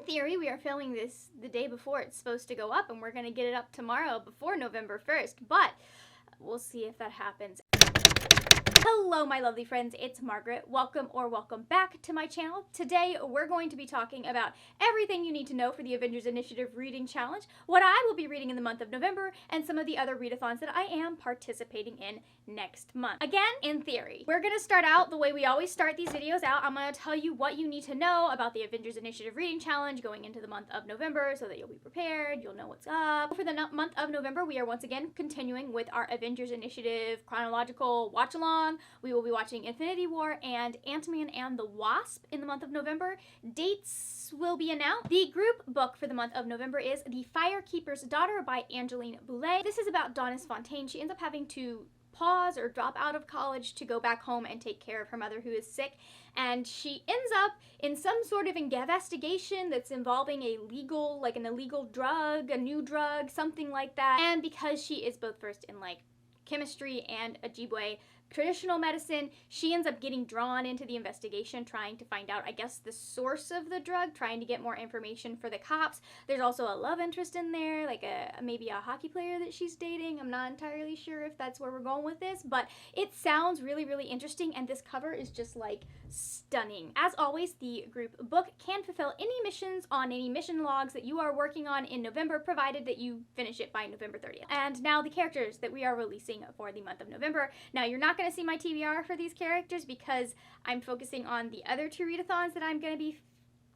theory, we are filming this the day before it's supposed to go up, and we're going to get it up tomorrow before November 1st, but we'll see if that happens. Hello, my lovely friends, it's Margaret. Welcome back to my channel. Today, we're going to be talking about everything you need to know for the Avengers Initiative Reading Challenge, what I will be reading in the month of November, and some of the other readathons that I am participating in next month. Again, in theory. We're going to start out the way we always start these videos out. I'm going to tell you what you need to know about the Avengers Initiative Reading Challenge going into the month of November so that you'll be prepared, you'll know what's up. For the month of November, we are once again continuing with our Avengers Initiative chronological watch-along. We will be watching Infinity War and Ant-Man and the Wasp in the month of November. Dates will be announced. The group book for the month of November is The Firekeeper's Daughter by Angeline Boulet. This is about Donis Fontaine. She ends up having to pause or drop out of college to go back home and take care of her mother who is sick, and she ends up in some sort of investigation that's involving a illegal drug, a new drug, something like that. And because she is both versed in chemistry and Ojibwe traditional medicine, she ends up getting drawn into the investigation, trying to find out, I guess, the source of the drug, trying to get more information for the cops. There's also a love interest in there, maybe a hockey player that she's dating. I'm not entirely sure if that's where we're going with this, but it sounds really, really interesting, and this cover is just stunning. As always, the group book can fulfill any missions on any mission logs that you are working on in November, provided that you finish it by November 30th. And now the characters that we are releasing for the month of November. Now, you're not going to see my TBR for these characters because I'm focusing on the other two readathons that I'm going to be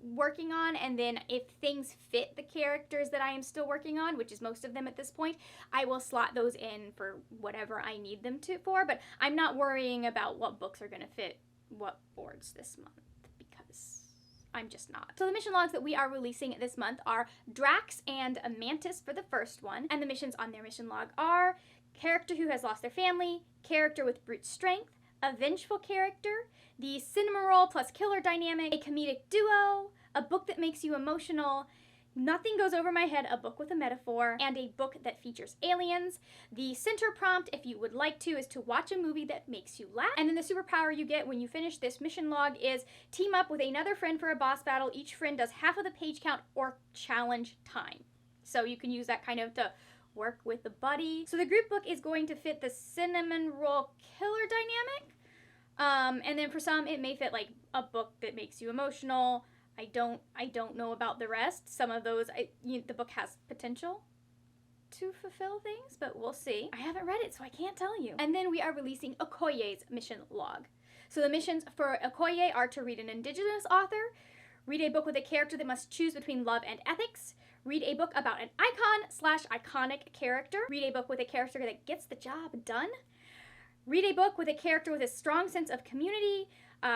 working on, and then if things fit the characters that I am still working on, which is most of them at this point, I will slot those in for whatever I need them for, but I'm not worrying about what books are going to fit what boards this month because I'm just not. So the mission logs that we are releasing this month are Drax and Mantis for the first one, and the missions on their mission log are character who has lost their family, character with brute strength, a vengeful character, the cinema roll plus killer dynamic, a comedic duo, a book that makes you emotional, Nothing Goes Over My Head, a book with a metaphor, and a book that features aliens. The center prompt, if you would like to, is to watch a movie that makes you laugh. And then the superpower you get when you finish this mission log is team up with another friend for a boss battle. Each friend does half of the page count or challenge time. So you can use that kind of to work with a buddy. So the group book is going to fit the cinnamon roll killer dynamic. And then for some, it may fit a book that makes you emotional. I don't know about the rest. Some of those, the book has potential to fulfill things, but we'll see. I haven't read it, so I can't tell you. And then we are releasing Okoye's mission log. So the missions for Okoye are to read an indigenous author, read a book with a character that must choose between love and ethics, read a book about an icon/iconic character, read a book with a character that gets the job done, read a book with a character with a strong sense of community,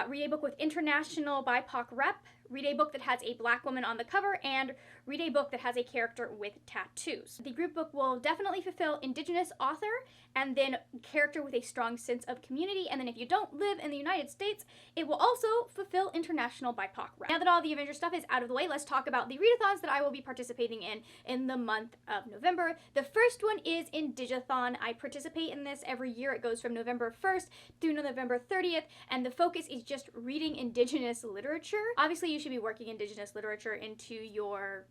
read a book with international BIPOC rep, read a book that has a black woman on the cover, and read a book that has a character with tattoos. The group book will definitely fulfill indigenous author and then character with a strong sense of community, and then if you don't live in the United States, it will also fulfill international BIPOC rep. Now that all the Avengers stuff is out of the way, let's talk about the readathons that I will be participating in the month of November. The first one is Indigathon. I participate in this every year. It goes from November 1st through November 30th, and the focus is just reading indigenous literature. Obviously, you should be working indigenous literature into your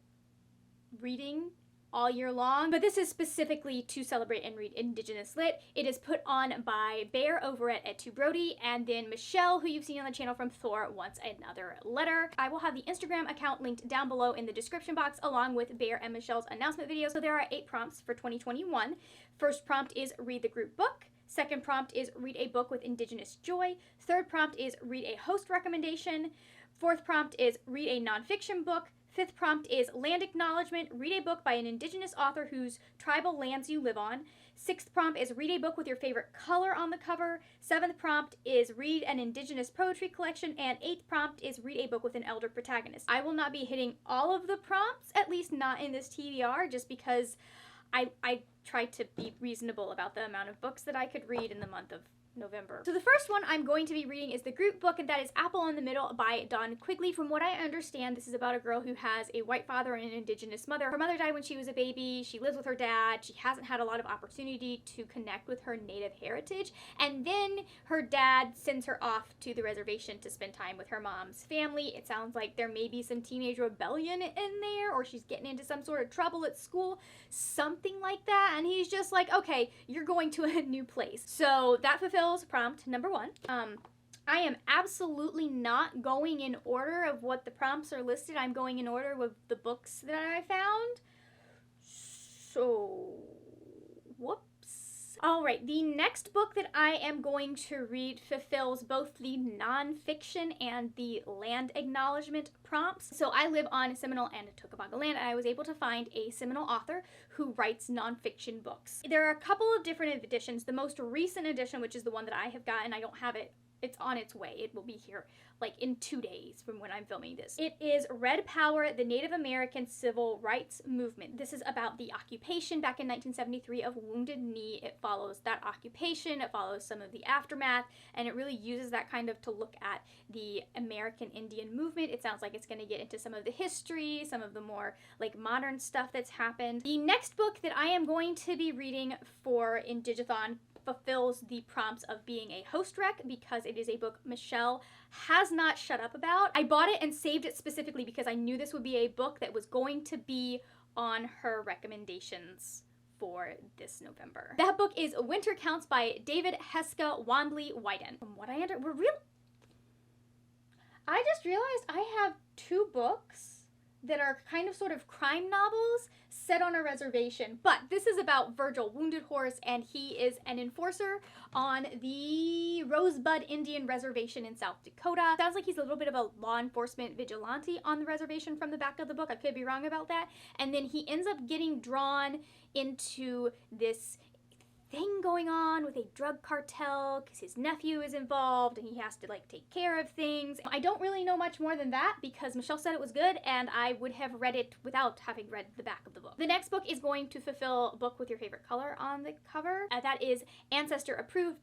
reading all year long, but this is specifically to celebrate and read indigenous lit. It is put on by Bear over at Ed2 Brody, and then Michelle, who you've seen on the channel from Thor Wants Another Letter. I will have the Instagram account linked down below in the description box, along with Bear and Michelle's announcement video. So there are 8 prompts for 2021. First prompt is read the group book. Second prompt is read a book with indigenous joy. Third prompt is read a host recommendation. Fourth prompt is read a nonfiction book. Fifth prompt is land acknowledgement. Read a book by an indigenous author whose tribal lands you live on. Sixth prompt is read a book with your favorite color on the cover. Seventh prompt is read an indigenous poetry collection. And eighth prompt is read a book with an elder protagonist. I will not be hitting all of the prompts, at least not in this TBR, just because I tried to be reasonable about the amount of books that I could read in the month of November. So the first one I'm going to be reading is the group book, and that is Apple in the Middle by Dawn Quigley. From what I understand, this is about a girl who has a white father and an indigenous mother. Her mother died when she was a baby. She lives with her dad. She hasn't had a lot of opportunity to connect with her native heritage. And then her dad sends her off to the reservation to spend time with her mom's family. It sounds like there may be some teenage rebellion in there, or she's getting into some sort of trouble at school, something like that. And he's just like, okay, you're going to a new place. So that fulfills prompt number 1. I am absolutely not going in order of what the prompts are listed. I'm going in order with the books that I found. So, whoops. All right, the next book that I am going to read fulfills both the nonfiction and the land acknowledgement prompts. So I live on Seminole and Tocobaga land, and I was able to find a Seminole author who writes nonfiction books. There are a couple of different editions. The most recent edition, which is the one that I have gotten, I don't have it. It's on its way. It will be here like in 2 days from when I'm filming this. It is Red Power, the Native American Civil Rights Movement. This is about the occupation back in 1973 of Wounded Knee. It follows that occupation, it follows some of the aftermath, and it really uses that kind of to look at the American Indian movement. It sounds like it's going to get into some of the history, some of the more like modern stuff that's happened. The next book that I am going to be reading for Indigathon fulfills the prompts of being a host rec because it is a book Michelle has not shut up about. I bought it and saved it specifically because I knew this would be a book that was going to be on her recommendations for this November. That book is Winter Counts by David Heska Wandley Wyden. From what I I just realized I have 2 books that are kind of sort of crime novels set on a reservation, but this is about Virgil Wounded Horse, and he is an enforcer on the Rosebud Indian Reservation in South Dakota. Sounds like he's a little bit of a law enforcement vigilante on the reservation from the back of the book. I could be wrong about that. And then he ends up getting drawn into this thing going on with a drug cartel because his nephew is involved and he has to like take care of things. I don't really know much more than that because Michelle said it was good and I would have read it without having read the back of the book. The next book is going to fulfill book with your favorite color on the cover. That is Ancestor Approved,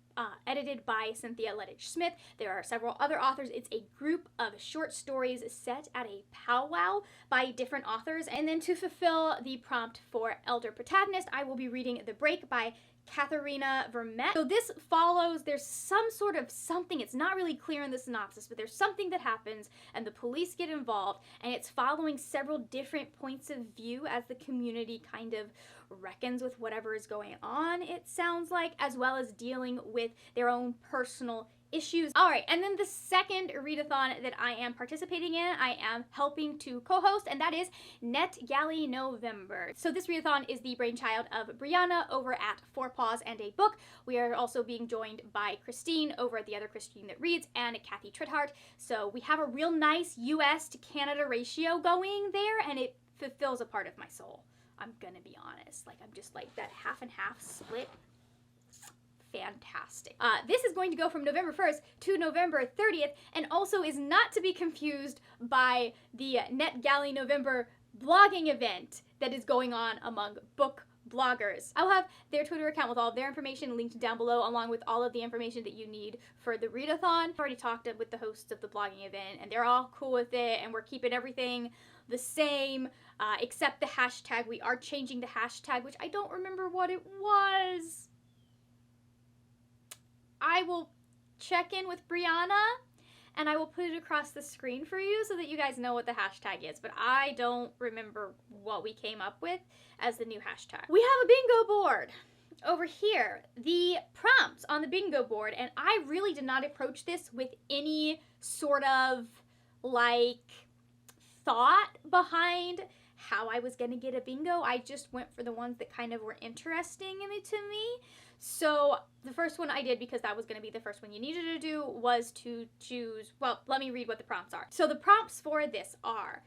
edited by Cynthia Lettich Smith. There are several other authors. It's a group of short stories set at a powwow by different authors. And then to fulfill the prompt for Elder Protagonist, I will be reading The Break by Katharina Vermette. So this follows, there's some sort of something, it's not really clear in the synopsis, but there's something that happens and the police get involved, and it's following several different points of view as the community kind of reckons with whatever is going on, it sounds like, as well as dealing with their own personal issues. All right, and then the second readathon that I am participating in, I am helping to co-host, and that is NetGalley November. So this readathon is the brainchild of Brianna over at Four Paws and a Book. We are also being joined by Christine over at The Other Christine That Reads and Kathy Trithart. So we have a real nice US to Canada ratio going there, and it fulfills a part of my soul. I'm gonna be honest. Like, I'm just like that half and half split. Fantastic. This is going to go from November 1st to November 30th, and also is not to be confused by the NetGalley November blogging event that is going on among book bloggers. I'll have their Twitter account with all of their information linked down below, along with all of the information that you need for the readathon. I've already talked with the hosts of the blogging event, and they're all cool with it, and we're keeping everything the same, except the hashtag. We are changing the hashtag, which I don't remember what it was. I will check in with Brianna and I will put it across the screen for you so that you guys know what the hashtag is, but I don't remember what we came up with as the new hashtag. We have a bingo board over here. The prompts on the bingo board, and I really did not approach this with any sort of like thought behind how I was gonna get a bingo. I just went for the ones that kind of were interesting to me. So the first one I did, because that was going to be the first one you needed to do, was to choose, well, let me read what the prompts are. So the prompts for this are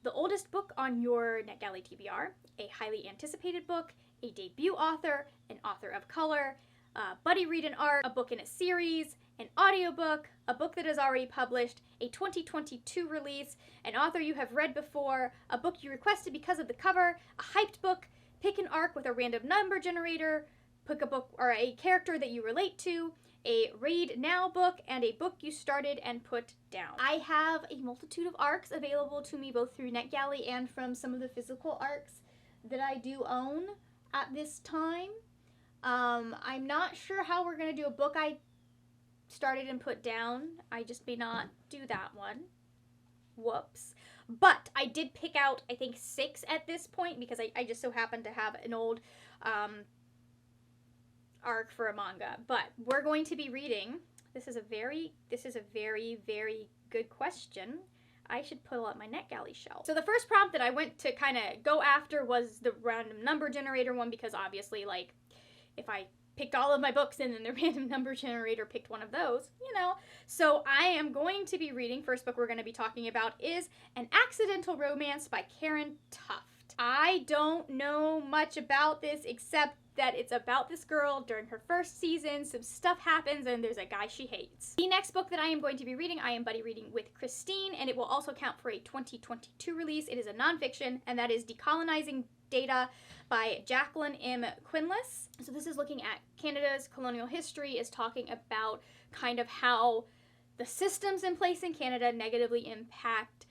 the oldest book on your NetGalley TBR, a highly anticipated book, a debut author, an author of color, buddy read an art, a book in a series, an audiobook, a book that is already published, a 2022 release, an author you have read before, a book you requested because of the cover, a hyped book, pick an arc with a random number generator, pick a book or a character that you relate to, a read now book, and a book you started and put down. I have a multitude of ARCs available to me both through NetGalley and from some of the physical ARCs that I do own at this time. I'm not sure how we're going to do a book I started and put down. I just may not do that one. Whoops. But I did pick out, I think, 6 at this point because I just so happened to have an old arc for a manga. But we're going to be reading. This is a very, very good question. I should pull up my NetGalley shelf. So the first prompt that I went to kind of go after was the random number generator one because obviously, like, if I picked all of my books and then the random number generator picked one of those, you know. So I am going to be reading, first book we're going to be talking about is An Accidental Romance by Karen Tuft. I don't know much about this except that it's about this girl during her first season. Some stuff happens and there's a guy she hates. The next book that I am going to be reading, I am buddy reading with Christine, and it will also count for a 2022 release. It is a nonfiction, and that is Decolonizing Data by Jacqueline M. Quinless. So this is looking at Canada's colonial history, is talking about kind of how the systems in place in Canada negatively impact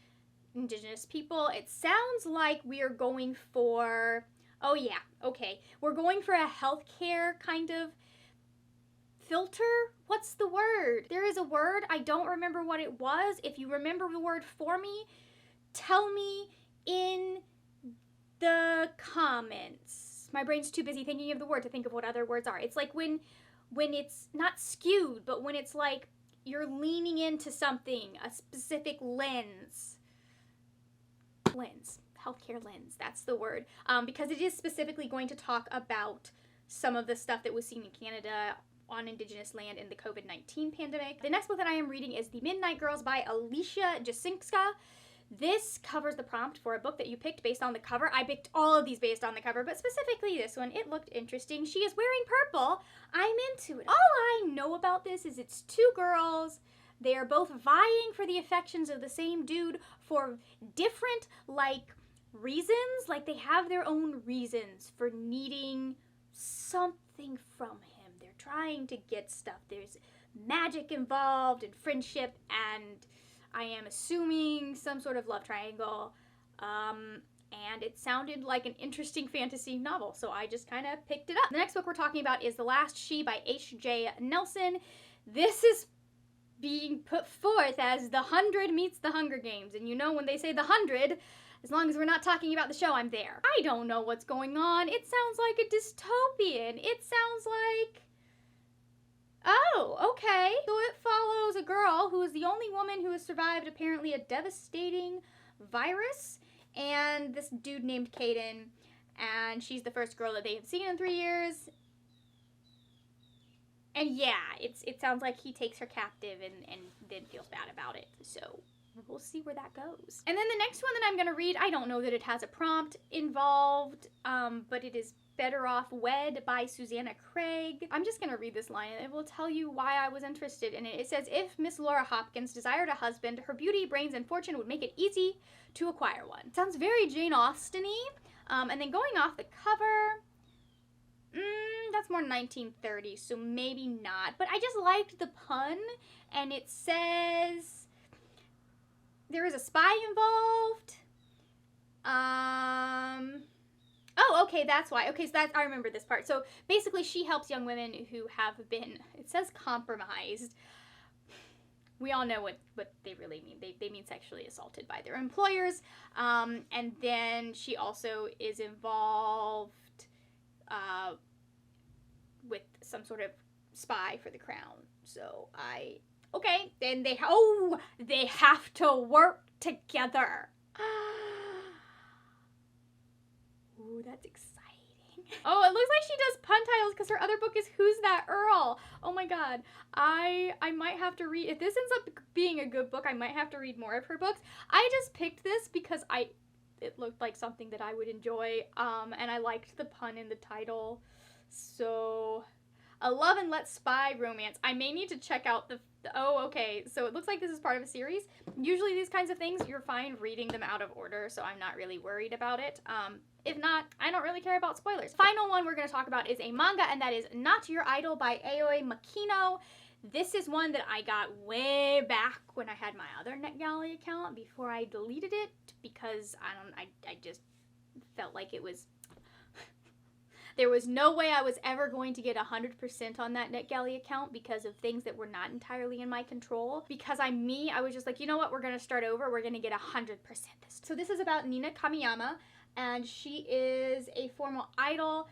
Indigenous people. It sounds like we are going for, oh yeah, okay, we're going for a healthcare kind of filter? What's the word? There is a word, I don't remember what it was. If you remember the word for me, tell me in the comments. My brain's too busy thinking of the word to think of what other words are. It's like when it's not skewed, but when it's like you're leaning into something, a specific lens. Healthcare lens, that's the word. Because it is specifically going to talk about some of the stuff that was seen in Canada on Indigenous land in the COVID-19 pandemic. The next book that I am reading is The Midnight Girls by Alicia Jasinska. This covers the prompt for a book that you picked based on the cover. I picked all of these based on the cover, but specifically this one. It looked interesting. She is wearing purple. I'm into it. All I know about this is it's 2 girls. They are both vying for the affections of the same dude for different, like, reasons. Like, they have their own reasons for needing something from him. They're trying to get stuff. There's magic involved and friendship, and I am assuming some sort of love triangle. And it sounded like an interesting fantasy novel, so I just kind of picked it up. The next book we're talking about is The Last She by H.J. Nelson. This is being put forth as The 100 meets The Hunger Games, and you know when they say The 100, as long as we're not talking about the show, I'm there. I don't know what's going on. It sounds like a dystopian. It sounds like... Oh, okay. So it follows a girl who is the only woman who has survived apparently a devastating virus, and this dude named Kaden, and she's the first girl that they have seen in 3 years. And yeah, it sounds like he takes her captive and then feels bad about it. So we'll see where that goes. And then the next one that I'm going to read, I don't know that it has a prompt involved, but it is Better Off Wed by Susanna Craig. I'm just going to read this line and it will tell you why I was interested in it. It says, if Miss Laura Hopkins desired a husband, her beauty, brains, and fortune would make it easy to acquire one. Sounds very Jane Austen-y. And then going off the cover, that's more 1930s, so maybe not. But I just liked the pun, and it says there is a spy involved. Oh, okay, that's why. Okay, so I remember this part. So basically, she helps young women who have been, it says compromised. We all know what they really mean. They mean sexually assaulted by their employers. And then she also is involved with some sort of spy for the crown. So okay, then they have to work together. Ooh, that's exciting. Oh, it looks like she does pun titles because her other book is Who's That Earl? Oh my god. I might have to read, if this ends up being a good book, I might have to read more of her books. I just picked this because it looked like something that I would enjoy, and I liked the pun in the title. So, a love and let spy romance. I may need to check out Oh, okay. So it looks like this is part of a series. Usually these kinds of things, you're fine reading them out of order, so I'm not really worried about it. If not, I don't really care about spoilers. Final one we're going to talk about is a manga, and that is Not Your Idol by Aoi Makino. This is one that I got way back when I had my other NetGalley account before I deleted it because I just felt like it was... There was no way I was ever going to get 100% on that NetGalley account because of things that were not entirely in my control. Because I'm me, I was just like, you know what, we're going to start over. We're going to get 100% this time. So this is about Nina Kamiyama, and she is a formal idol,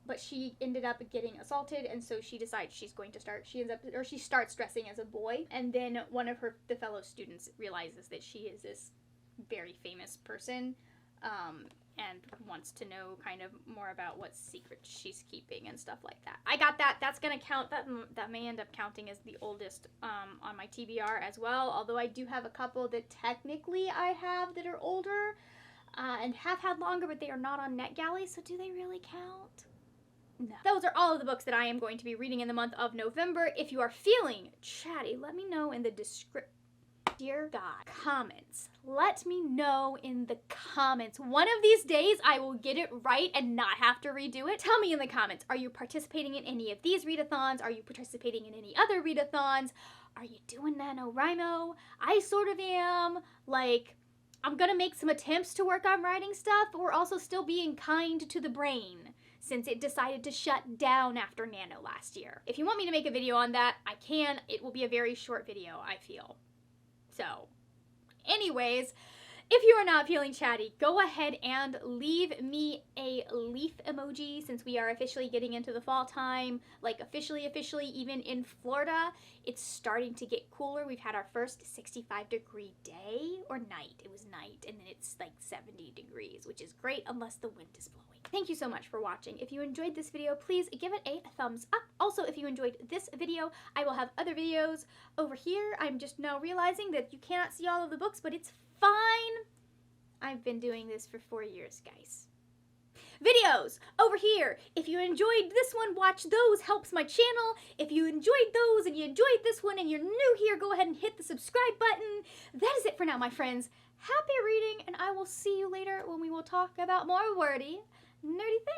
but she ended up getting assaulted, and so she decides she's going to start, she starts dressing as a boy, and then one of the fellow students realizes that she is this very famous person, and wants to know kind of more about what secrets she's keeping and stuff like that. I got that. That's gonna count. That may end up counting as the oldest on my TBR as well, although I do have a couple that technically I have that are older and have had longer, but they are not on NetGalley, so do they really count? No. Those are all of the books that I am going to be reading in the month of November. If you are feeling chatty, let me know in the description. Dear God, comments. Let me know in the comments. One of these days I will get it right and not have to redo it. Tell me in the comments, are you participating in any of these readathons? Are you participating in any other readathons? Are you doing NaNoWriMo? I sort of am. Like, I'm gonna make some attempts to work on writing stuff, but we're also still being kind to the brain since it decided to shut down after Nano last year. If you want me to make a video on that, I can. It will be a very short video, I feel. So, anyways, if you are not feeling chatty, go ahead and leave me a leaf emoji since we are officially getting into the fall time. Like officially, even in Florida, it's starting to get cooler. We've had our first 65-degree day or night. It was night, and then it's like 70 degrees, which is great unless the wind is blowing. Thank you so much for watching. If you enjoyed this video, please give it a thumbs up. Also, if you enjoyed this video, I will have other videos over here. I'm just now realizing that you cannot see all of the books, but it's fine. I've been doing this for 4 years, guys. Videos over here. If you enjoyed this one, watch those. Helps my channel. If you enjoyed those and you enjoyed this one and you're new here, go ahead and hit the subscribe button. That is it for now, my friends. Happy reading, and I will see you later when we will talk about more wordy, nerdy things.